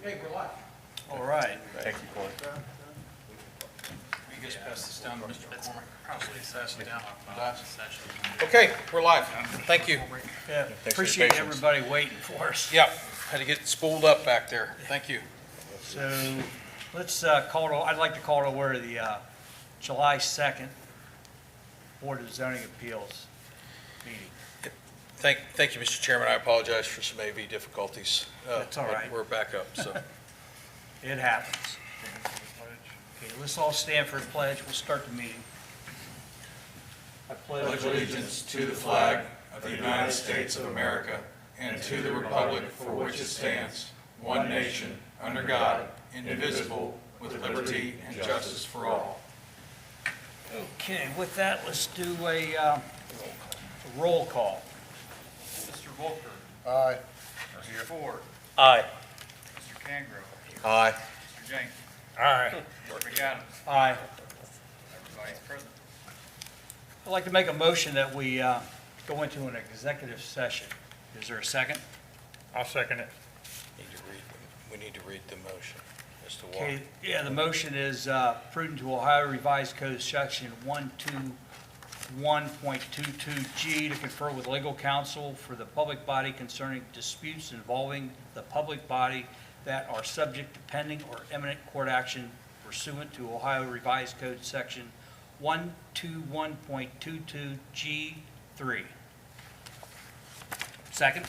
Okay, we're live. All right. Thank you, Corey. You just pass this down to Mr. McCormick. Probably pass it down. Okay, we're live. Thank you. Yeah, for your appreciate patience. everybody waiting for us. Yep, had to get spooled up back there. Thank you. So let's I'd like to call to order the July 2nd Board of Zoning Appeals meeting. Thank you, Mr. Chairman. I apologize for some AV difficulties. That's all but right. We're back up, so. It happens. Okay, let's all stand for the pledge. We'll start the meeting. I pledge allegiance to the flag of the United States of America and to the republic for which it stands, one nation, under God, indivisible, with liberty and justice for all. Okay, with that, let's do a roll call. Mr. Volker. Aye. Mr. Ford. Aye. Mr. Cangro. Aye. Mr. Jenkins. Aye. Mr. McAdams. Aye. Everybody's present. I'd like to make a motion that we go into an executive session. Is there a second? I'll second it. We need to read the motion as to why. Okay, yeah, the motion is prudent to Ohio Revised Code Section 121.22G to confer with legal counsel for the public body concerning disputes involving the public body that are subject to pending or imminent court action pursuant to Ohio Revised Code Section 121.22G3. Second?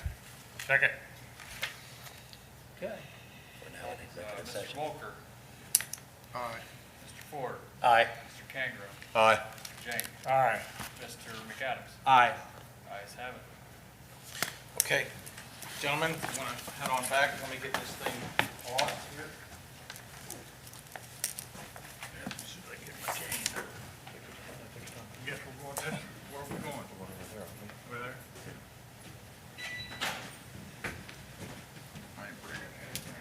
Second. Okay. Mr. Volker. Aye. Mr. Ford. Aye. Mr. Cangro. Aye. Mr. Jenkins. Aye. Mr. McAdams. Aye. Ayes have it. Okay, gentlemen, you want to head on back? Let me get this thing off here. Guess we're going this, where are we going? Over there? I ain't bringing anything.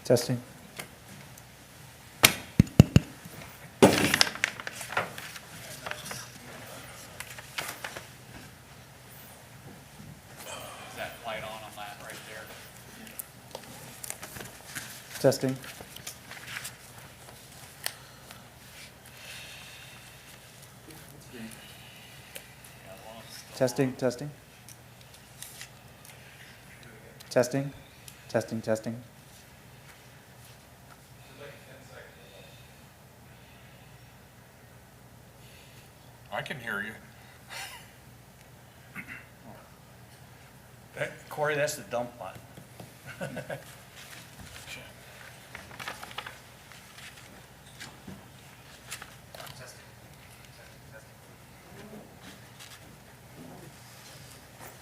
Testing. Is that light on that right there? Testing. Yeah, well, it's still Testing, on. testing. Testing, testing, testing. I can hear you. Corey, that's the dump button.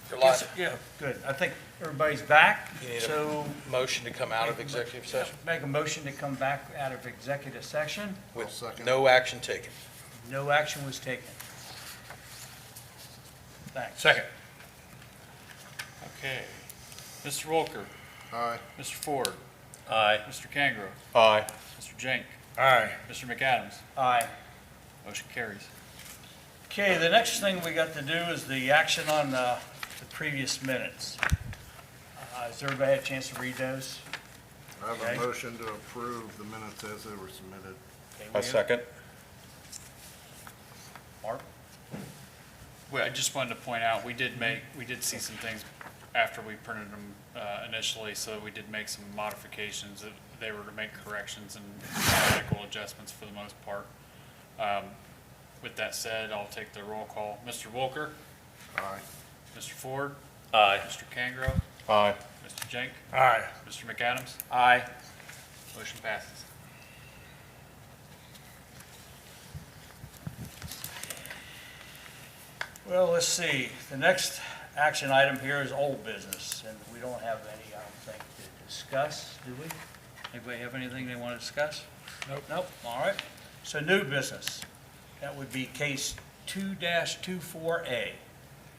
You're Yes, live. yeah, good. I think everybody's back, You need a so motion to come out of executive session make a motion to come back out of executive session. with second. no action taken. No action was taken. Thanks. Second. Okay. Mr. Wolker, Aye. Mr. Ford, Aye. Mr. Kangro, Aye. Mr. Jenk, Aye. Mr. McAdams. Aye. Motion carries. Okay, the next thing we got to do is the action on the previous minutes. Has everybody had a chance to read those? I have Okay. a motion to approve the minutes as they were submitted. Okay, we have- second. Mark? Well, I just wanted to point out, we did see some things after we printed them initially, so we did make some modifications. They were to make corrections and technical adjustments for the most part. With that said, I'll take the roll call. Mr. Wolker, Aye. Mr. Ford, Aye. Mr. Kangro, Aye. Mr. Jenk, Aye. Mr. McAdams. Aye. Motion passes. Well, let's see. The next action item here is old business, and we don't have any, I don't think, to discuss, do we? Anybody have anything they want to discuss? Nope. Nope, all right. So new business, that would be case 2-24A.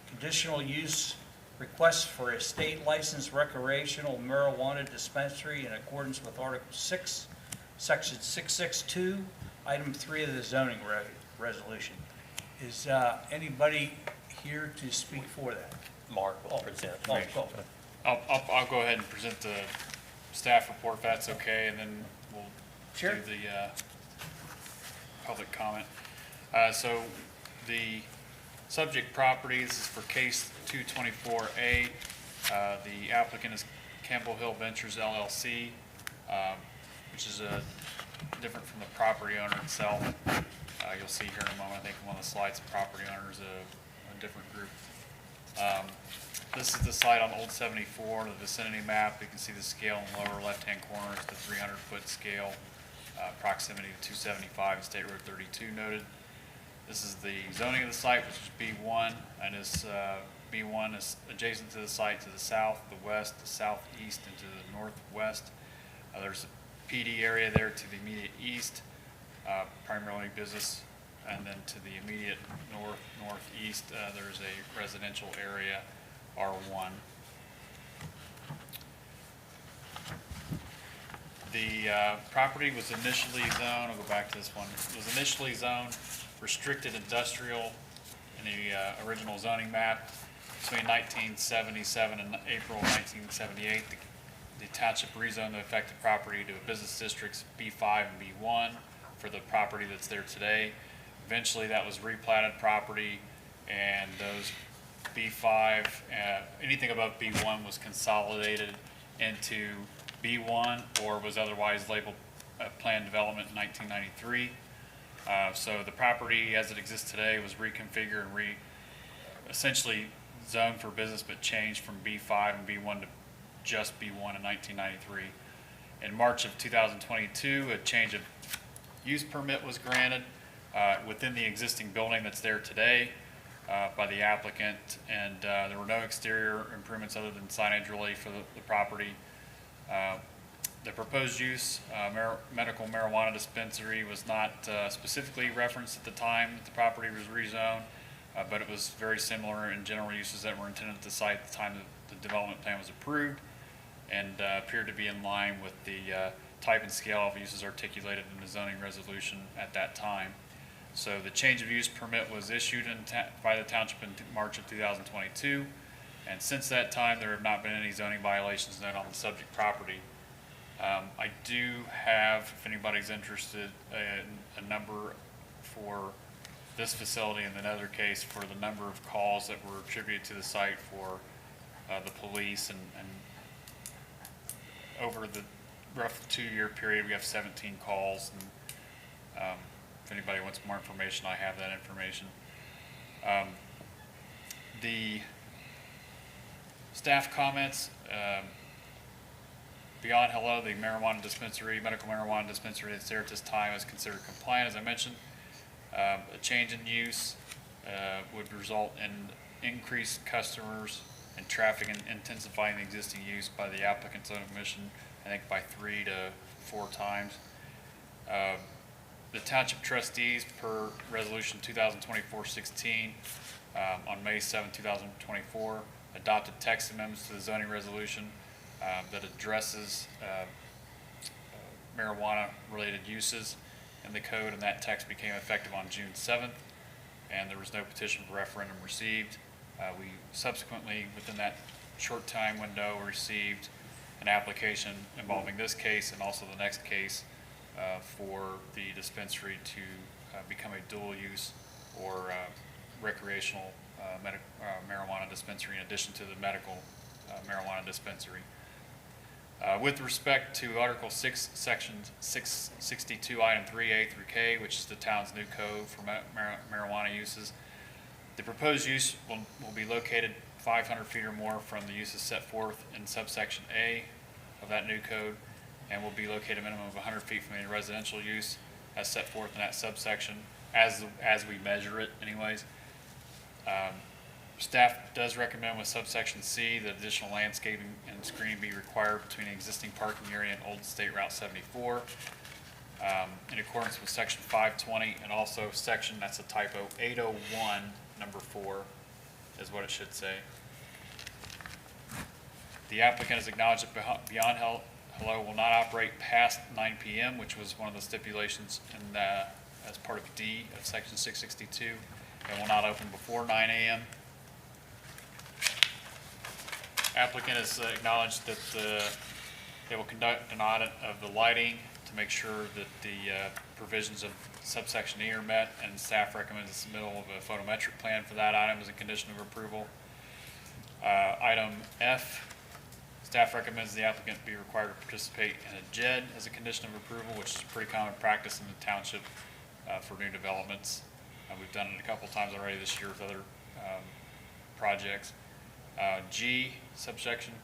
Conditional use request for a state licensed recreational marijuana dispensary in accordance with Article 6, Section 662, Item 3 of the zoning resolution. Is anybody here to speak for that? Mark will present. Oh, go. I'll go ahead and present the staff report if that's okay, and then we'll Sure. do the public comment. So the subject property, this is for case 224A. The applicant is Campbell Hill Ventures LLC, which is different from the property owner itself. You'll see here in a moment, I think one of the slides, the property owner is a different group. This is the site on Old 74, the vicinity map. You can see the scale in the lower left-hand corner is the 300-foot scale, proximity to 275 and State Road 32 noted. This is the zoning of the site, which is B1, and B1 is adjacent to the site to the south, the west, the southeast, and to the northwest. There's a PD area there to the immediate east, primarily business, and then to the immediate northeast, there's a residential area, R1. The property was initially zoned, I'll go back to this one, it was initially zoned restricted industrial in the original zoning map between 1977 and April 1978. The township rezoned the affected property to business districts B5 and B1 for the property that's there today. Eventually, that was replatted property, and those B5, anything above B1 was consolidated into B1 or was otherwise labeled planned development in 1993. So the property as it exists today was reconfigured and essentially zoned for business, but changed from B5 and B1 to just B1 in 1993. In March of 2022, a change of use permit was granted within the existing building that's there today by the applicant, and there were no exterior improvements other than signage relief for the property. The proposed use, medical marijuana dispensary, was not specifically referenced at the time that the property was rezoned, but it was very similar in general uses that were intended at the site at the time that the development plan was approved. and appeared to be in line with the type and scale of uses articulated in the zoning resolution at that time. So the change of use permit was issued by the township in March of 2022, and since that time, there have not been any zoning violations known on the subject property. I do have, if anybody's interested, a number for this facility and another case for the number of calls that were attributed to the site for the police, and over the rough 2-year period, we have 17 calls, and if anybody wants more information, I have that information. The staff comments, beyond hello, the marijuana dispensary, medical marijuana dispensary that's there at this time is considered compliant, as I mentioned. A change in use would result in increased customers and traffic, and intensifying the existing use by the applicant's own admission, I think by 3 to 4 times. The township trustees, per resolution 2024-16, on May 7, 2024, adopted text amendments to the zoning resolution that addresses marijuana-related uses in the code, and that text became effective on June 7th, and there was no petition for referendum received. We subsequently, within that short time window, received an application involving this case and also the next case for the dispensary to become a dual use or recreational marijuana dispensary in addition to the medical marijuana dispensary. With respect to Article 6, Section 662, Item 3A through K, which is the town's new code for marijuana uses, the proposed use will be located 500 feet or more from the uses set forth in subsection A of that new code, and will be located a minimum of 100 feet from any residential use as set forth in that subsection, as we measure it anyways. Staff does recommend with subsection C that additional landscaping and screening be required between the existing parking area and Old State Route 74, in accordance with section 520, and also section, that's a typo, 801, number 4 is what it should say. The applicant has acknowledged that Beyond Hello will not operate past 9 p.m., which was one of the stipulations in as part of D of section 662, and will not open before 9 a.m. Applicant has acknowledged that they will conduct an audit of the lighting to make sure that the provisions of subsection E are met, and staff recommends the submittal of a photometric plan for that item as a condition of approval. Item F, staff recommends the applicant be required to participate in a JED as a condition of approval, which is a pretty common practice in the township for new developments. We've done it a couple times already this year with other projects. G, subsection,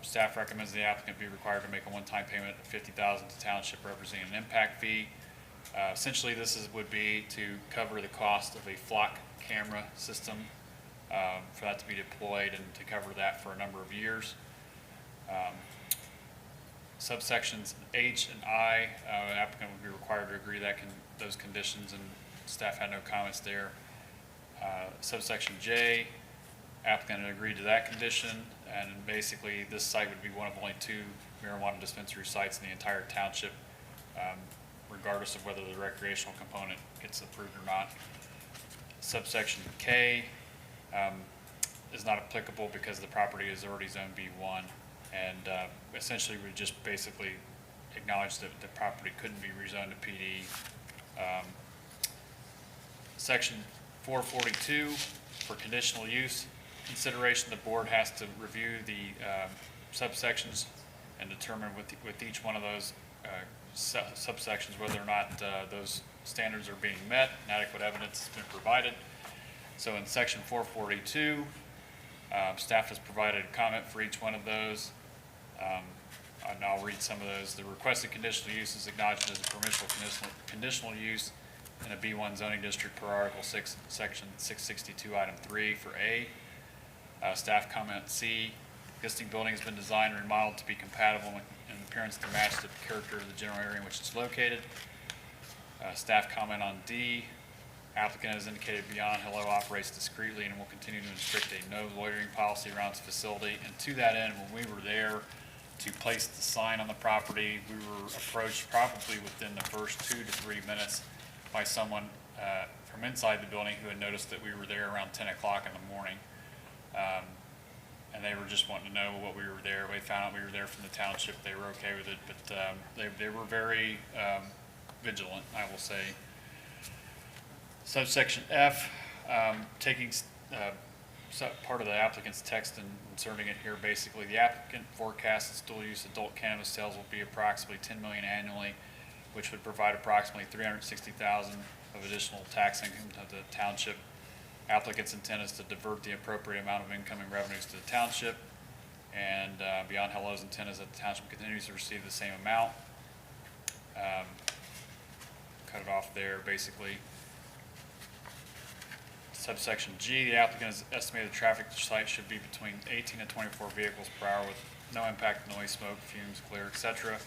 staff recommends the applicant be required to make a one-time payment of $50,000 to township representing an impact fee. Essentially, this would be to cover the cost of a flock camera system for that to be deployed and to cover that for a number of years. Subsections H and I, applicant would be required to agree to those conditions, and staff had no comments there. Subsection J, applicant agreed to that condition, and basically this site would be one of only 2 marijuana dispensary sites in the entire township, regardless of whether the recreational component gets approved or not. Subsection K is not applicable because the property is already Zone B1, and essentially we just basically acknowledge that the property couldn't be rezoned to PD. Section 442, for conditional use consideration, the board has to review the subsections and determine with each one of those subsections whether or not those standards are being met and adequate evidence has been provided. So in section 442, staff has provided a comment for each one of those, and I'll read some of those. The requested conditional use is acknowledged as a permissible conditional use in a B1 zoning district per Article 6, Section 662, Item 3 for A. Staff comment C, existing building has been designed and remodeled to be compatible in appearance to match the character of the general area in which it's located. Staff comment on D, applicant has indicated Beyond Hello operates discreetly and will continue to restrict a no loitering policy around its facility. And to that end, when we were there, to place the sign on the property. We were approached probably within the first 2 to 3 minutes by someone from inside the building who had noticed that we were there around 10 o'clock in the morning. And they were just wanting to know what we were there. They found out we were there from the township. They were okay with it, but they were very vigilant, I will say. Subsection F, taking part of the applicant's text and inserting it here. Basically, the applicant forecasts its dual-use adult cannabis sales will be approximately 10 million annually, which would provide approximately 360,000 of additional tax income to the township. Applicant's intent is to divert the appropriate amount of incoming revenues to the township, and Beyond Hello's intent is that the township continues to receive the same amount. Cut it off there, basically. Subsection G, the applicant has estimated the traffic to the site should be between 18 and 24 vehicles per hour with no impact of noise, smoke, fumes, glare, etc.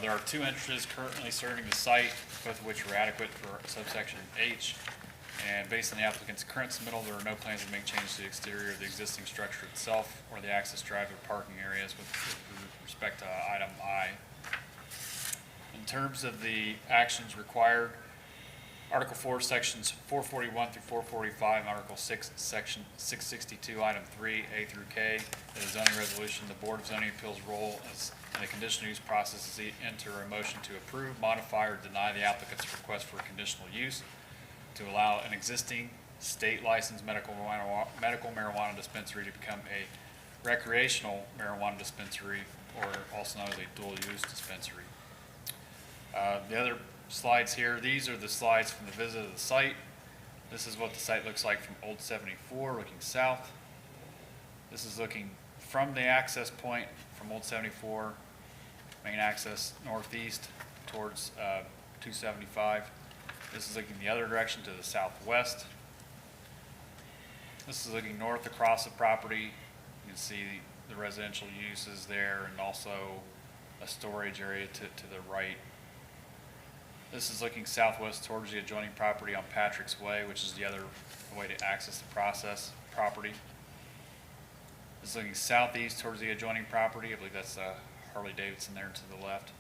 There are 2 entrances currently serving the site, both of which are adequate for subsection H. And based on the applicant's current submittal, there are no plans to make changes to the exterior of the existing structure itself or the access drive or parking areas with respect to item I. In terms of the actions required, Article 4, Sections 441 through 445, and Article 6, Section 662, Item 3, A through K, the zoning resolution, the Board of Zoning Appeals' role in the conditional use process is to enter a motion to approve, modify, or deny the applicant's request for conditional use to allow an existing state licensed medical marijuana dispensary to become a recreational marijuana dispensary, or also known as a dual use dispensary. The other slides here, these are the slides from the visit of the site. This is what the site looks like from Old 74 looking south. This is looking from the access point from Old 74, main access northeast towards 275. This is looking the other direction to the southwest. This is looking north across the property. You can see the residential uses there and also a storage area to the right. This is looking southwest towards the adjoining property on Patrick's Way, which is the other way to access the property. This is looking southeast towards the adjoining property. I believe that's Harley Davidson there to the left.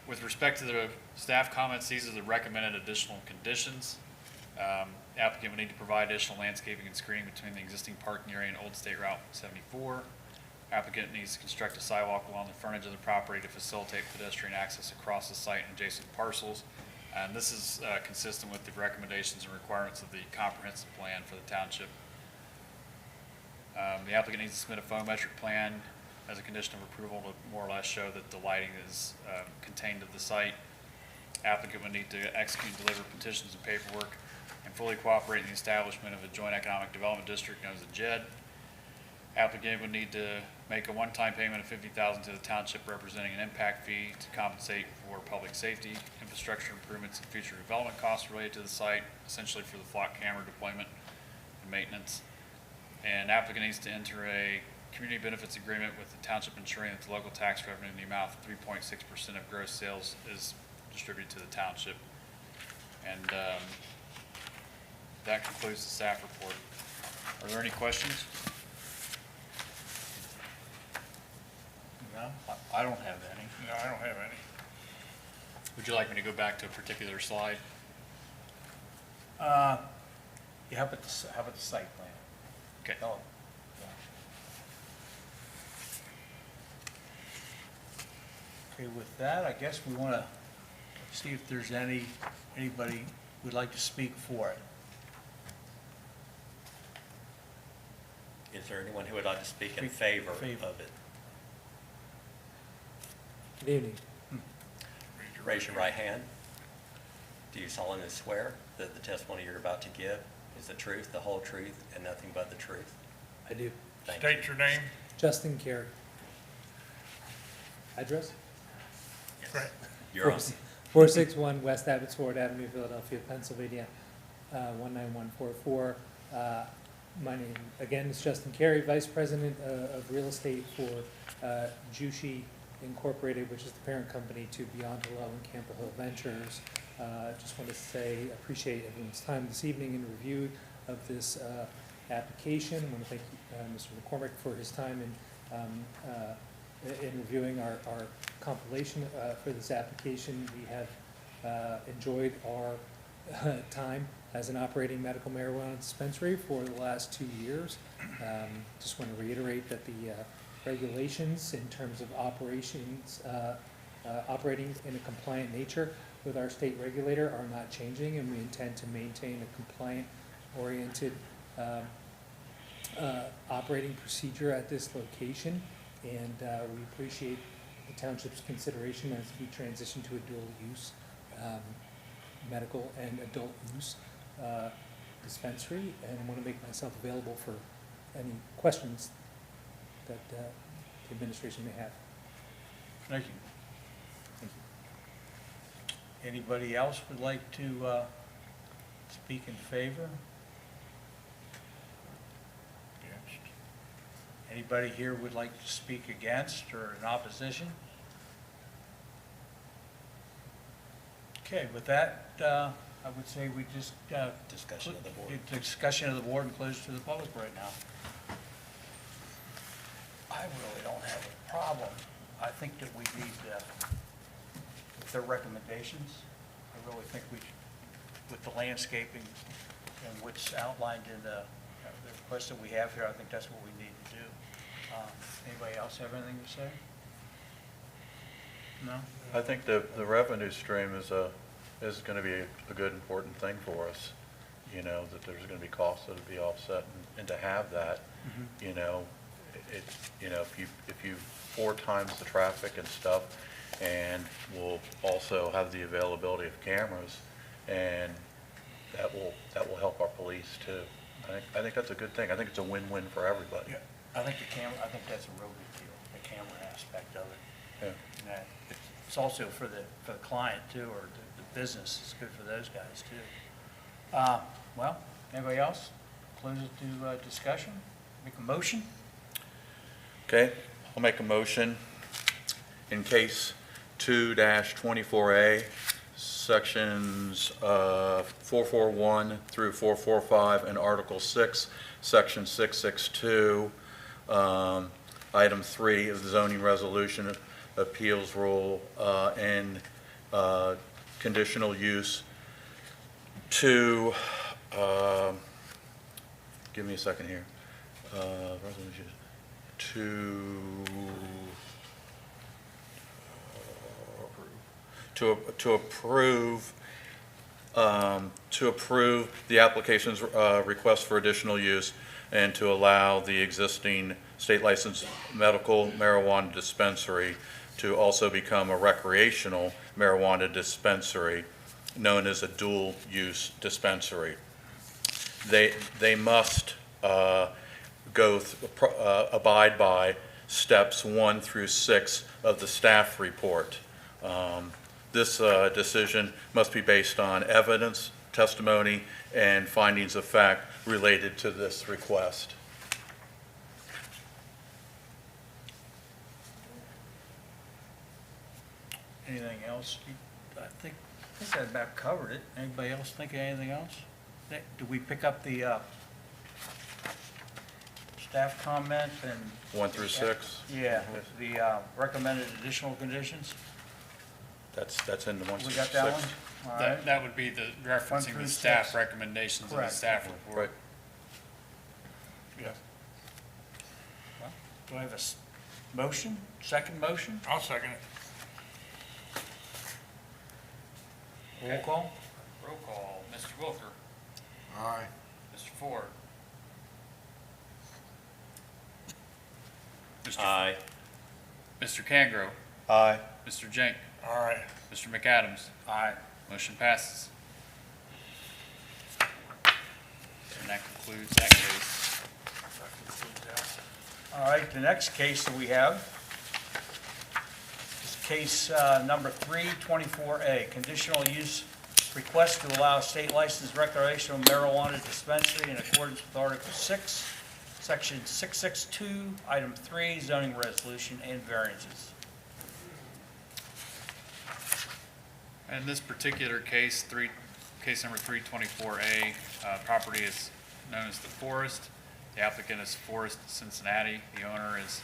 With respect to the staff comments, these are the recommended additional conditions. The applicant would need to provide additional landscaping and screening between the existing parking area and Old State Route 74. Applicant needs to construct a sidewalk along the frontage of the property to facilitate pedestrian access across the site and adjacent parcels. And this is consistent with the recommendations and requirements of the comprehensive plan for the township. The applicant needs to submit a photometric plan as a condition of approval to more or less show that the lighting is contained to the site. Applicant would need to execute and deliver petitions and paperwork and fully cooperate in the establishment of a joint economic development district known as a JED. Applicant would need to make a one-time payment of $50,000 to the township representing an impact fee to compensate for public safety, infrastructure improvements, and future development costs related to the site, essentially for the flock camera deployment and maintenance. And applicant needs to enter a community benefits agreement with the township ensuring that the local tax revenue in the amount of 3.6% of gross sales is distributed to the township. And that concludes the staff report. Are there any questions? No, I don't have any. No, I don't have any. Would you like me to go back to a particular slide? Yeah, how about the site plan? Okay. Oh, yeah. Okay, with that, I guess we want to see if there's anybody who'd like to speak for it. Is there anyone who would like to speak in favor of it? Good evening. Raise your right hand. Do you solemnly swear that the testimony you're about to give is the truth, the whole truth, and nothing but the truth? I do. Thank you. State your name. Justin Carey. Address? Right. You're on. 461 West Abbotsford Avenue, Philadelphia, Pennsylvania, 19144. My name, again, is Justin Carey, Vice President of Real Estate for Jushi Incorporated, which is the parent company to Beyond Hello and Campo Hill Ventures. Just want to say, appreciate everyone's time this evening in review of this application. I want to thank Mr. McCormick for his time in In reviewing our compilation for this application, we have enjoyed our time as an operating medical marijuana dispensary for the last 2 years. Just want to reiterate that the regulations in terms of operations, operating in a compliant nature with our state regulator are not changing, and we intend to maintain a compliant-oriented operating procedure at this location. And we appreciate the township's consideration as we transition to a dual-use medical and adult use dispensary, and want to make myself available for any questions that the administration may have. Thank you. Anybody else would like to speak in favor? Anybody here would like to speak against or in opposition? Okay, with that, I would say we just Discussion of the board. discussion of the board and close to the public right now. I really don't have a problem. I think that we need, with their recommendations, I really think we, with the landscaping and what's outlined in the request that we have here, I think that's what we need to do. Anybody else have anything to say? No? I think the revenue stream is going to be a good, important thing for us. You know, that there's going to be costs that will be offset, and to have that, you know, if you 4 times the traffic and stuff, and we'll also have the availability of cameras, and that will help our police too. I think that's a good thing. I think it's a win-win for everybody. Yeah. I think I think that's a real good deal, the camera aspect of it. Yeah. And that it's also for the client too, or the business. It's good for those guys too. Well, anybody else? Close it to discussion. Make a motion. Okay, I'll make a motion in case 2-24A, sections 441 through 445, and Article 6, Section 662, Item 3 of the zoning resolution appeals rule, and conditional use to, give me a second here, resolution to approve the application's request for additional use, and to allow the existing state licensed medical marijuana dispensary to also become a recreational marijuana dispensary known as a dual use dispensary. They must abide by steps 1 through 6 of the staff report. This decision must be based on evidence, testimony, and findings of fact related to this request. Anything else? I think I about covered it. Anybody else think of anything else? Do we pick up the staff comment and? 1 through 6? Yeah, the recommended additional conditions? That's in the 1 through 6. We got that one? All right. That would be the referencing through the staff 6. recommendations in the Correct. staff report. Right. Well, do I have a motion? Second motion? I'll second it. Roll call? Roll call, Mr. Wilker, Aye. Mr. Ford, Aye. Mr. Cangro, Aye. Mr. Jenk, All right. Mr. McAdams. Aye. Motion passes. And that concludes that case. All right, the next case that we have is case number 324A, conditional use request to allow state licensed recreational marijuana dispensary in accordance with Article 6, Section 662, Item 3, zoning resolution and variances. In this particular case, case number 324A, property is known as The Forest. The applicant is Forest Cincinnati. The owner is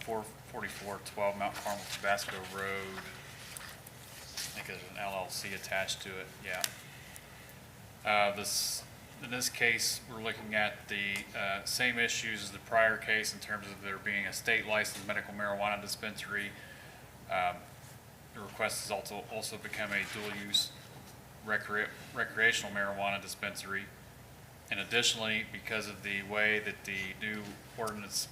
444 12 Mount Carmel Tabasco Road. I think there's an LLC attached to it, yeah. In this case, we're looking at the same issues as the prior case in terms of there being a state licensed medical marijuana dispensary. The request has also become a dual-use recreational marijuana dispensary. And additionally, because of the way that the new ordinance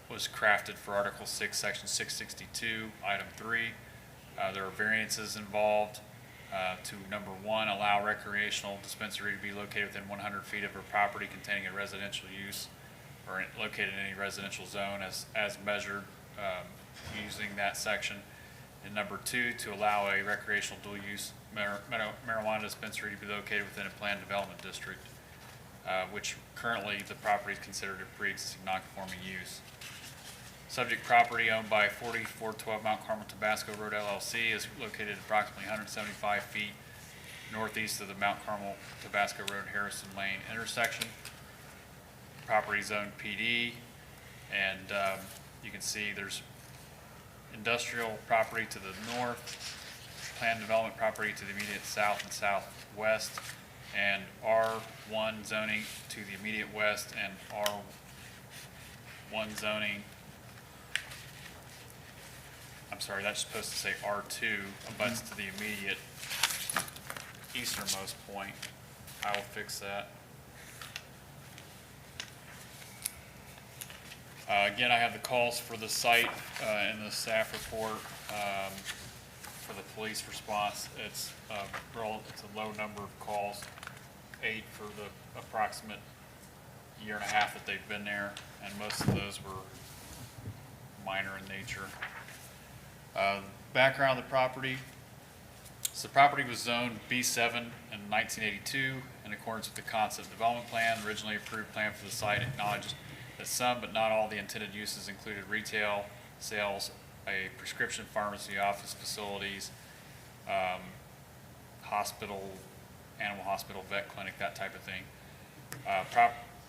was crafted for Article 6, Section 662, Item 3, there are variances involved to, number one, allow recreational dispensary to be located within 100 feet of a property containing a residential use or located in any residential zone as measured using that section. And number two, to allow a recreational dual-use marijuana dispensary to be located within a planned development district, which currently the property is considered a pre-existing non-conforming use. Subject property owned by 4412 Mount Carmel Tabasco Road LLC is located approximately 175 feet northeast of the Mount Carmel Tabasco Road Harrison Lane intersection. Property zoned PD, and you can see there's industrial property to the north, planned development property to the immediate south and southwest, and R1 zoning to the immediate west, and R1 zoning, I'm sorry, that's supposed to say R2, abuts to the immediate easternmost point. I will fix that. Again, I have the calls for the site in the staff report for the police response. It's a low number of calls, 8 for the approximate year and a half that they've been there, and most of those were minor in nature. Background of the property. So the property was zoned B7 in 1982 in accordance with the concept development plan. Originally approved plan for the site acknowledges that some but not all the intended uses included retail sales, a prescription pharmacy, office facilities, hospital, animal hospital, vet clinic, that type of thing.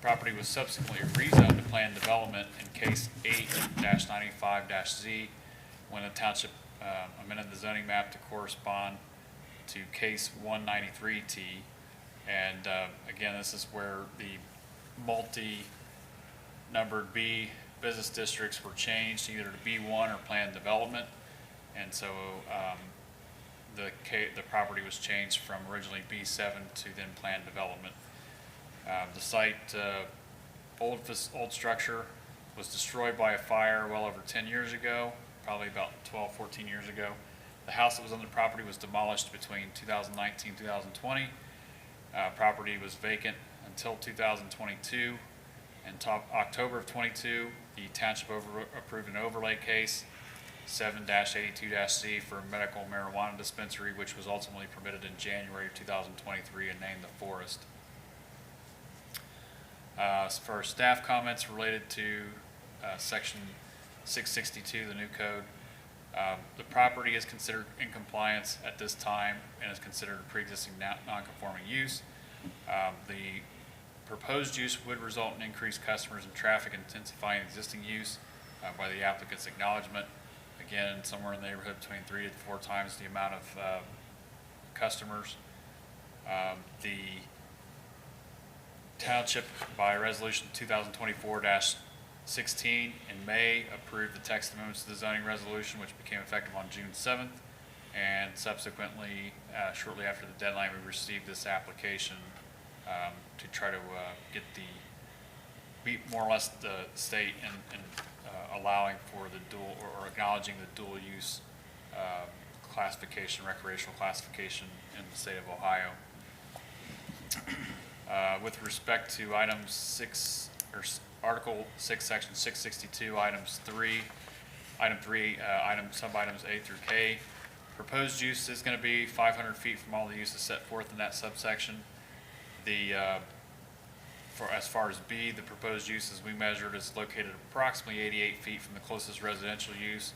Property was subsequently rezoned to planned development in case 8-95-Z when the township amended the zoning map to correspond to case 193T. And again, this is where the multi-numbered B business districts were changed either to B1 or planned development. And so the property was changed from originally B7 to then planned development. The site, old structure, was destroyed by a fire well over 10 years ago, probably about 12, 14 years ago. The house that was on the property was demolished between 2019 and 2020. Property was vacant until 2022. In October of 22, the township approved an overlay case, 7-82-C for a medical marijuana dispensary, which was ultimately permitted in January of 2023 and named the Forest. As far as staff comments related to section 662, the new code, the property is considered in compliance at this time and is considered a pre-existing non-conforming use. The proposed use would result in increased customers and traffic, intensifying existing use by the applicant's acknowledgement. Again, somewhere in the neighborhood between 3 to 4 times the amount of customers. The township, by resolution 2024-16 in May, approved the text amendments to the zoning resolution, which became effective on June 7th. And subsequently, shortly after the deadline, we received this application to try to beat more or less the state in allowing for the dual or acknowledging the dual use classification, recreational classification in the state of Ohio. With respect to item 6 or Article 6, Section 662, sub-items A through K, proposed use is going to be 500 feet from all the uses set forth in that subsection. As far as B, the proposed use as we measured is located approximately 88 feet from the closest residential use,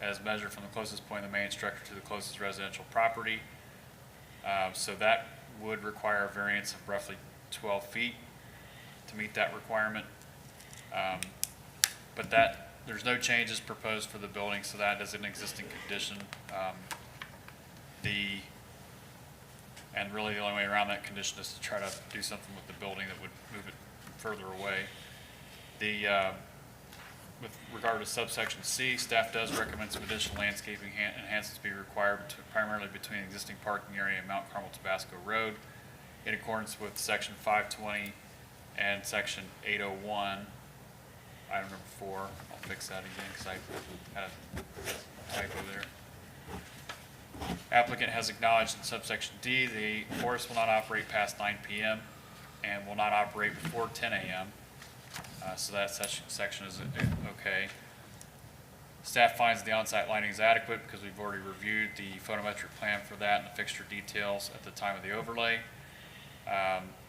as measured from the closest point of the main structure to the closest residential property. So that would require a variance of roughly 12 feet to meet that requirement. But there's no changes proposed for the building, so that is an existing condition. And really the only way around that condition is to try to do something with the building that would move it further away. With regard to subsection C, staff does recommend some additional landscaping enhancements be required primarily between the existing parking area and Mount Carmel Tabasco Road in accordance with section 520 and section 801. Item number 4, I'll fix that again because I had a typo there. Applicant has acknowledged in subsection D, the forest will not operate past 9 p.m. and will not operate before 10 a.m. So that section is okay. Staff finds the on-site lighting is adequate because we've already reviewed the photometric plan for that and the fixture details at the time of the overlay.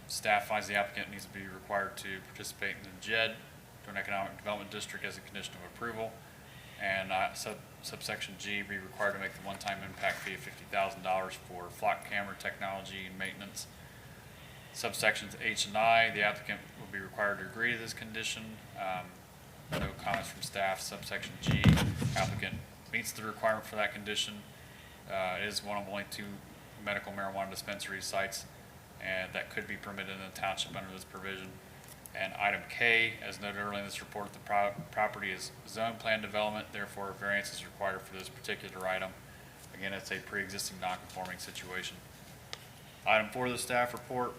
Staff finds the applicant needs to be required to participate in the JED, Joint Economic Development District, as a condition of approval. And subsection G, be required to make the one-time impact fee of $50,000 for flock camera technology and maintenance. Subsections H and I, the applicant will be required to agree to this condition. No comments from staff. Subsection G, applicant meets the requirement for that condition. It is one of only 2 medical marijuana dispensary sites and that could be permitted in the township under this provision. And item K, as noted earlier in this report, the property is zone plan development, therefore a variance is required for this particular item. Again, it's a pre-existing non-conforming situation. Item 4 of the staff report.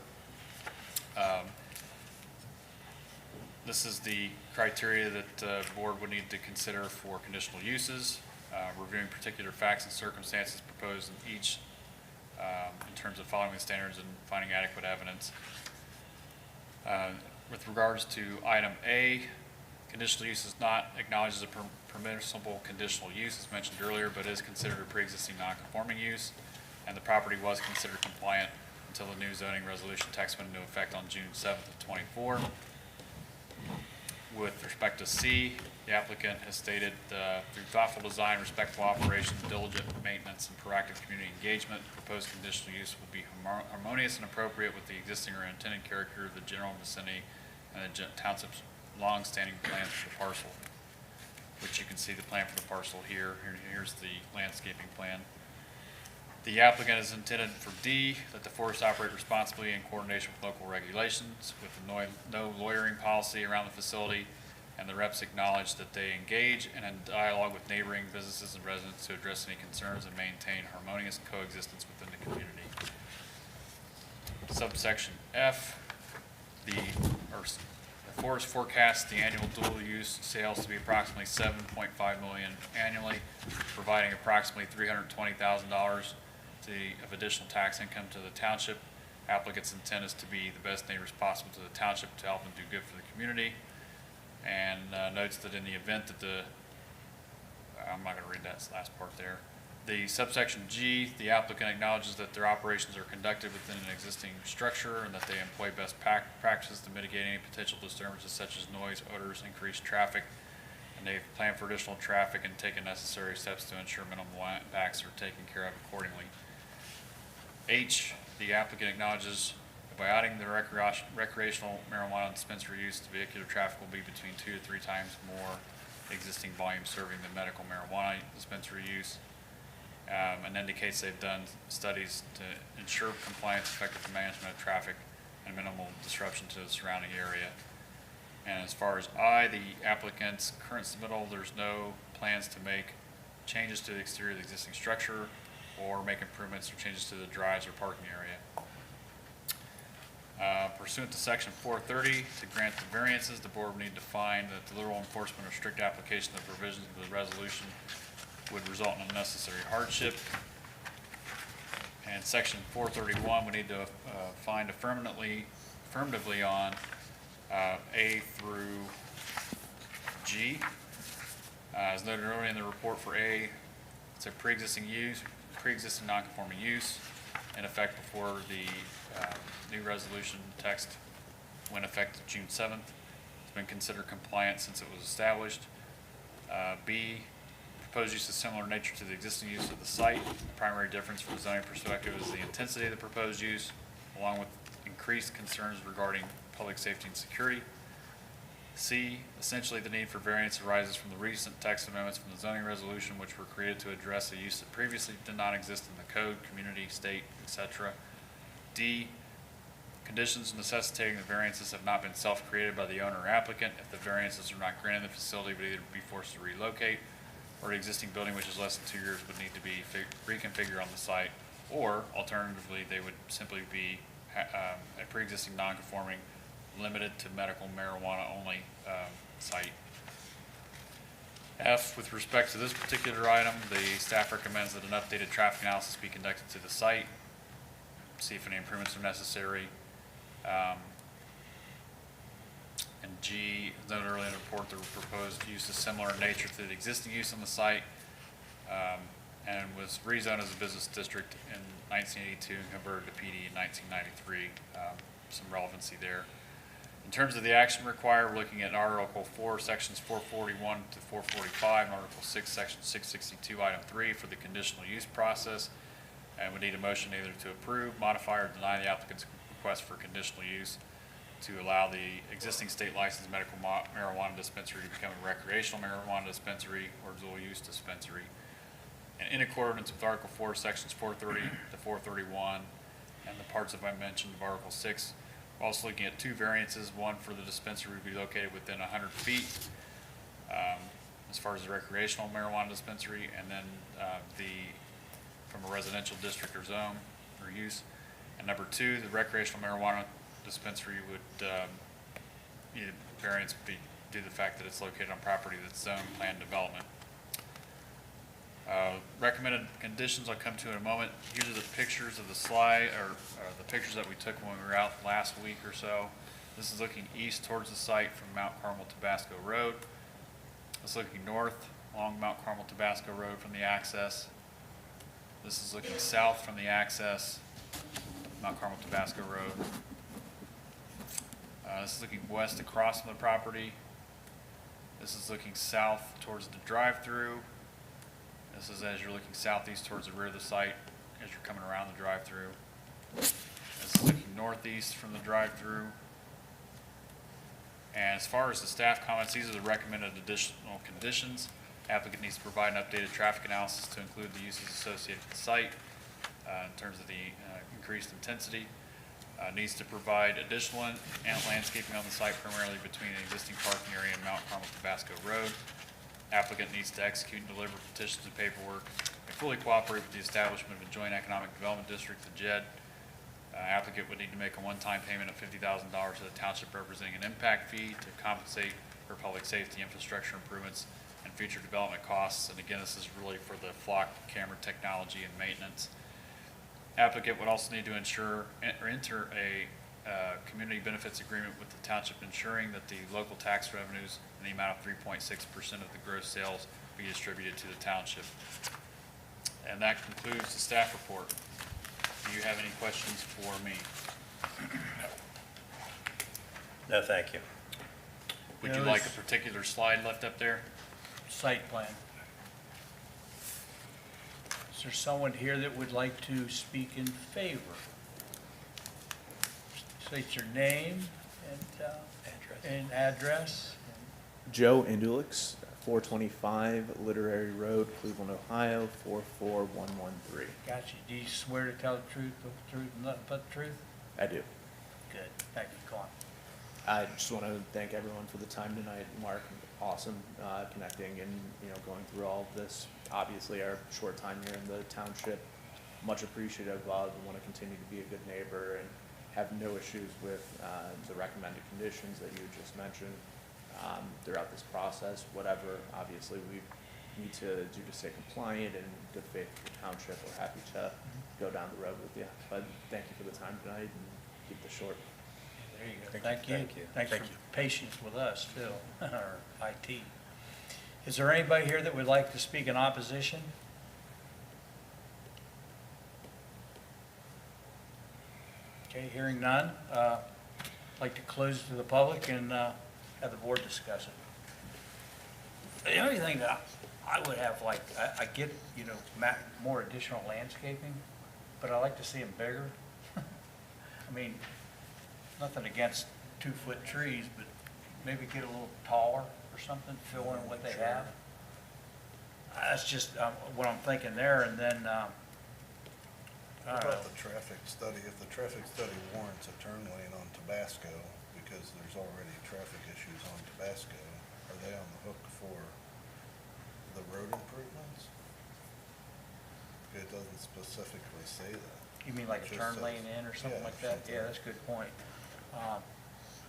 This is the criteria that the board would need to consider for conditional uses, reviewing particular facts and circumstances proposed in each in terms of following the standards and finding adequate evidence. With regards to item A, conditional use is not acknowledged as a permissible conditional use as mentioned earlier, but is considered a pre-existing non-conforming use, and the property was considered compliant until the new zoning resolution text went into effect on June 7th of 24. With respect to C, the applicant has stated through thoughtful design, respectful operation, diligent maintenance, and proactive community engagement, proposed conditional use will be harmonious and appropriate with the existing or intended character of the general vicinity and the township's long-standing plans for the parcel, which you can see the plan for the parcel here. Here's the landscaping plan. The applicant has intended for D, that the forest operate responsibly in coordination with local regulations, with the no loitering policy around the facility, and the reps acknowledge that they engage in a dialogue with neighboring businesses and residents to address any concerns and maintain harmonious coexistence within the community. Subsection F, the forest forecasts the annual dual use sales to be approximately $7.5 million annually, providing approximately $320,000 of additional tax income to the township. Applicant's intent is to be the best neighbors possible to the township to help them do good for the community, and notes that in the event that I'm not going to read that last part there. The subsection G, the applicant acknowledges that their operations are conducted within an existing structure and that they employ best practices to mitigate any potential disturbances such as noise, odors, increased traffic, and they've planned for additional traffic and taken necessary steps to ensure minimal impacts are taken care of accordingly. H, the applicant acknowledges that by adding the recreational marijuana dispensary use, the vehicular traffic will be between 2 to 3 times more existing volume serving the medical marijuana dispensary use, and indicates they've done studies to ensure compliance, effective management of traffic, and minimal disruption to the surrounding area. And as far as I, the applicant's current submittal, there's no plans to make changes to the exterior of the existing structure or make improvements or changes to the drives or parking area. Pursuant to section 430, to grant the variances, the board would need to find that the literal enforcement or strict application of the provisions of the resolution would result in unnecessary hardship. And section 431, we need to find affirmatively on A through G. As noted earlier in the report for A, it's a pre-existing non-conforming use in effect before the new resolution text went effective June 7th. It's been considered compliant since it was established. B, proposed use is similar in nature to the existing use of the site. The primary difference from a zoning perspective is the intensity of the proposed use, along with increased concerns regarding public safety and security. C, essentially the need for variance arises from the recent text amendments from the zoning resolution which were created to address a use that previously did not exist in the code, community, state, etc. D, conditions necessitating the variances have not been self-created by the owner or applicant. If the variances are not granted, the facility would either be forced to relocate, or the existing building, which is less than 2 years, would need to be reconfigured on the site, or alternatively, they would simply be a pre-existing non-conforming, limited to medical marijuana only site. F, with respect to this particular item, the staff recommends that an updated traffic analysis be conducted to the site, see if any improvements are necessary. And G, as noted earlier in the report, the proposed use is similar in nature to the existing use on the site, and was rezoned as a business district in 1982 and converted to PD in 1993. Some relevancy there. In terms of the action required, we're looking at Article 4, Sections 441 to 445, and Article 6, Section 662, Item 3 for the conditional use process. And we need a motion either to approve, modify, or deny the applicant's request for conditional use to allow the existing state licensed medical marijuana dispensary to become a recreational marijuana dispensary or dual use dispensary. And in accordance with Article 4, Sections 430 to 431, and the parts of I mentioned of Article 6, we're also looking at 2 variances, one for the dispensary to be located within 100 feet as far as the recreational marijuana dispensary, and then from a residential district or zone or use. And number 2, the recreational marijuana dispensary would need a variance be due to the fact that it's located on property that's zone plan development. Recommended conditions I'll come to in a moment. Here are the pictures of the slide, or the pictures that we took when we were out last week or so. This is looking east towards the site from Mount Carmel Tabasco Road. This is looking north along Mount Carmel Tabasco Road from the access. This is looking south from the access, Mount Carmel Tabasco Road. This is looking west across from the property. This is looking south towards the drive-through. This is as you're looking southeast towards the rear of the site as you're coming around the drive-through. This is looking northeast from the drive-through. And as far as the staff comments, these are the recommended additional conditions. Applicant needs to provide an updated traffic analysis to include the uses associated with the site in terms of the increased intensity. Needs to provide additional landscaping on the site, primarily between the existing parking area and Mount Carmel Tabasco Road. Applicant needs to execute and deliver petitions and paperwork and fully cooperate with the establishment of a joint economic development district, the JED. Applicant would need to make a one-time payment of $50,000 to the township, representing an impact fee to compensate for public safety, infrastructure improvements, and future development costs. And again, this is really for the flock camera technology and maintenance. Applicant would also need to ensure or enter a community benefits agreement with the township, ensuring that the local tax revenues in the amount of 3.6% of the gross sales be distributed to the township. And that concludes the staff report. Do you have any questions for me? No, thank you. Would you like a particular slide left up there? Site plan. Is there someone here that would like to speak in favor? State your name and address. Joe Indulix, 425 Literary Road, Cleveland, Ohio, 44113. Gotcha. Do you swear to tell the truth, and nothing but the truth? I do. Good. Thank you. Go on. I just want to thank everyone for the time tonight. Mark, awesome connecting and going through all of this. Obviously, our short time here in the township, much appreciative of, and want to continue to be a good neighbor and have no issues with the recommended conditions that you just mentioned throughout this process. Whatever, obviously, we need to do to stay compliant and good faith with the township. We're happy to go down the road with you. But thank you for the time tonight and keep this short. There you go. Thank you. Thanks for patience with us, Phil, our IT. Is there anybody here that would like to speak in opposition? Okay, hearing none. I'd like to close to the public and have the board discuss it. The only thing that I would have, I get, more additional landscaping, but I like to see them bigger. I mean, nothing against 2-foot trees, but maybe get a little taller or something, fill in what they have. That's just what I'm thinking there, and then, I What don't know. about the traffic study? If the traffic study warrants a turn lane on Tabasco, because there's already traffic issues on Tabasco, are they on the hook for the road improvements? It doesn't specifically say that. You mean like a Just turn says- lane in or something yeah, like that? something. Yeah, that's a good point.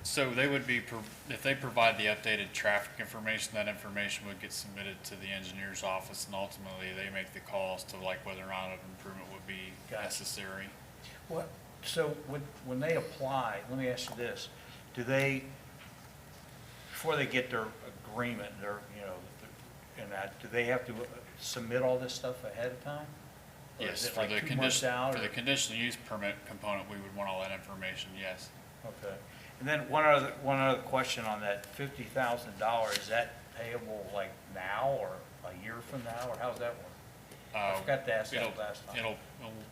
So they would be, if they provide the updated traffic information, that information would get submitted to the engineer's office, and ultimately they make the calls to like whether or not an improvement would be Gotcha. necessary. What, so when they apply, let me ask you this, do they, before they get their agreement, their, and that, do they have to submit all this stuff ahead of time? Or is Yes, it for like the 2 months condition, out, for or- the conditional use permit component, we would want all that information, yes. Okay. And then one other question on that $50,000, is that payable like now or a year from now, or how's that work? I forgot to ask that It'll- last time.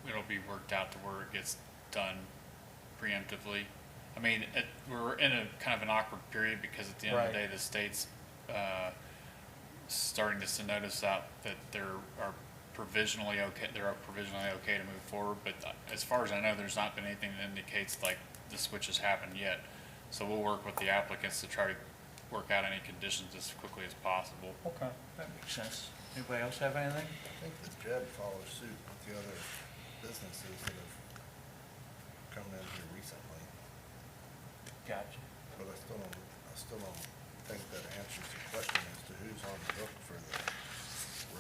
It'll be worked out to where it gets done preemptively. I mean, we're in a kind of an awkward period because at the end of the Right. day, the state's starting to send notice out that there are provisionally okay to move forward, but as far as I know, there's not been anything that indicates like the switch has happened yet. So we'll work with the applicants to try to work out any conditions as quickly as possible. Okay, that makes sense. Anybody else have anything? I think the JED follows suit with the other businesses that have come in here recently, Gotcha. but I still don't think that answers the question as to who's on the hook for the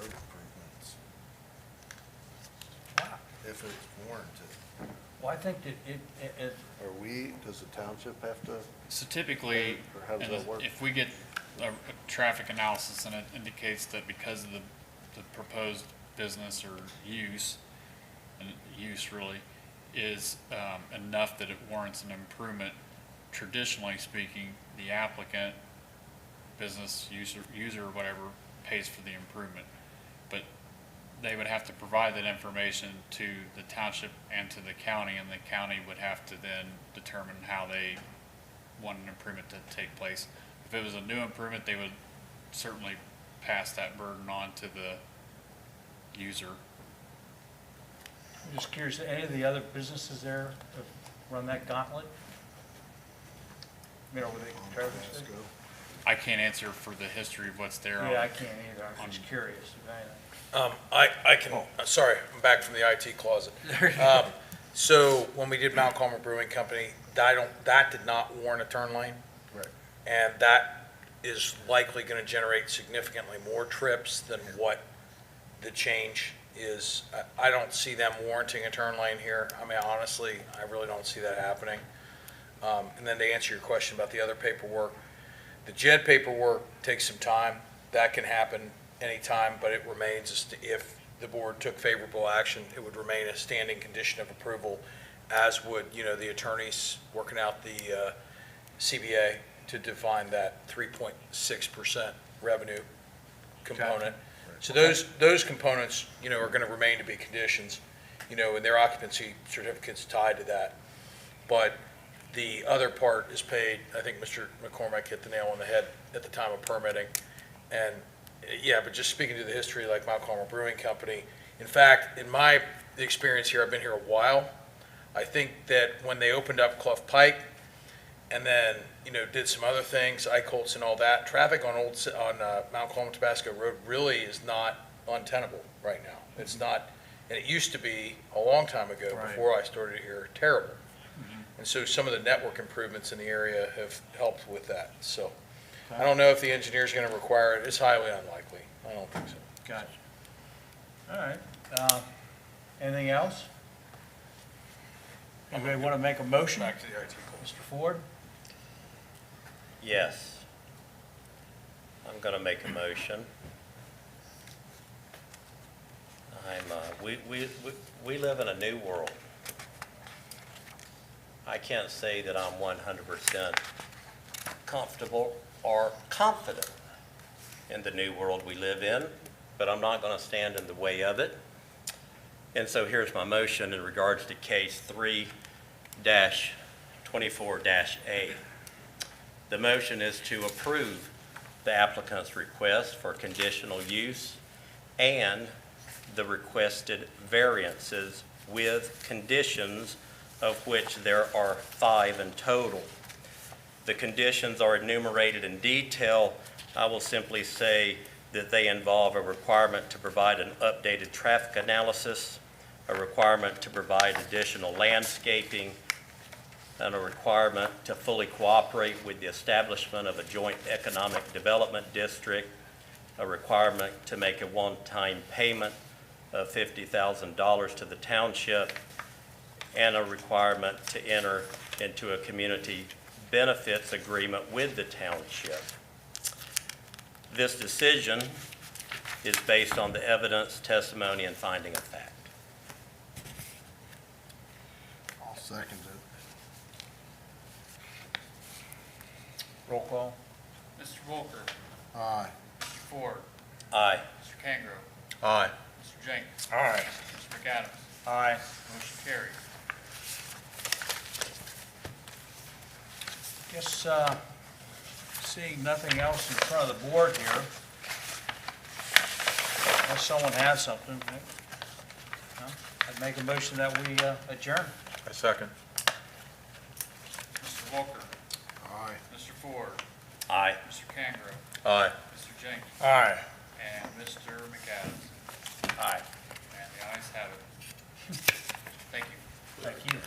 road improvements, Wow. if it's warranted. Well, I think that Does the township have to? So typically, Or how does that work? if we get a traffic analysis and it indicates that because of the proposed business or use, and use really, is enough that it warrants an improvement, traditionally speaking, the applicant, business, user or whatever, pays for the improvement. But they would have to provide that information to the township and to the county, and the county would have to then determine how they want an improvement to take place. If it was a new improvement, they would certainly pass that burden on to the user. I'm just curious, any of the other businesses there have run that gauntlet? You know, with the traffic study? Tabasco. I can't answer for the history of what's there. Yeah, I can't either. I'm just curious, if anything. I can, sorry, I'm back from the IT closet. So when we did Mount Carmel Brewing Company, that did not warrant a turn lane. Right. And that is likely going to generate significantly more trips than what the change is. I don't see them warranting a turn lane here. I mean, honestly, I really don't see that happening. And then to answer your question about the other paperwork, the JED paperwork takes some time. That can happen anytime, but it remains, if the board took favorable action, it would remain a standing condition of approval, as would, the attorneys working out the CBA to define that 3.6% revenue component. So those components, are going to remain to be conditions, and their occupancy certificate's tied to that. But the other part is paid, I think Mr. McCormick hit the nail on the head at the time of permitting. And, yeah, but just speaking to the history, like Mount Carmel Brewing Company, in fact, in my experience here, I've been here a while, I think that when they opened up Clough Pike and then, did some other things, Eichholz and all that, traffic on Mount Carmel Tabasco Road really is not untenable right now. It's not, and it used to be a long time ago, Right. before I started here, terrible. And so some of the network improvements in the area have helped with that. So I don't know if the engineer's going to require it. It's highly unlikely. I don't think so. Gotcha. All right. Anything else? Anybody want to make a motion? Back to the IT. Mr. Ford? Yes. I'm going to make a motion. We live in a new world. I can't say that I'm 100% comfortable or confident in the new world we live in, but I'm not going to stand in the way of it. And so here's my motion in regards to case 3-24-A. The motion is to approve the applicant's request for conditional use and the requested variances with conditions, of which there are 5 in total. The conditions are enumerated in detail. I will simply say that they involve a requirement to provide an updated traffic analysis, a requirement to provide additional landscaping, and a requirement to fully cooperate with the establishment of a joint economic development district, a requirement to make a one-time payment of $50,000 to the township, and a requirement to enter into a community benefits agreement with the township. This decision is based on the evidence, testimony, and finding of fact. I'll second it. Roll call. Mr. Volker, Aye. Mr. Ford, Aye. Mr. Kangro, Aye. Mr. Jenkins, Aye. Mr. McAdams, Aye. motion carried. Guess, seeing nothing else in front of the board here, unless someone has something, right? No? I'd make a motion that we adjourn. I second. Mr. Volker, Aye. Mr. Ford, Aye. Mr. Kangro, Aye. Mr. Jenkins, Aye. and Mr. McAdams. Aye. And the ayes have it. Thank you. Thank you.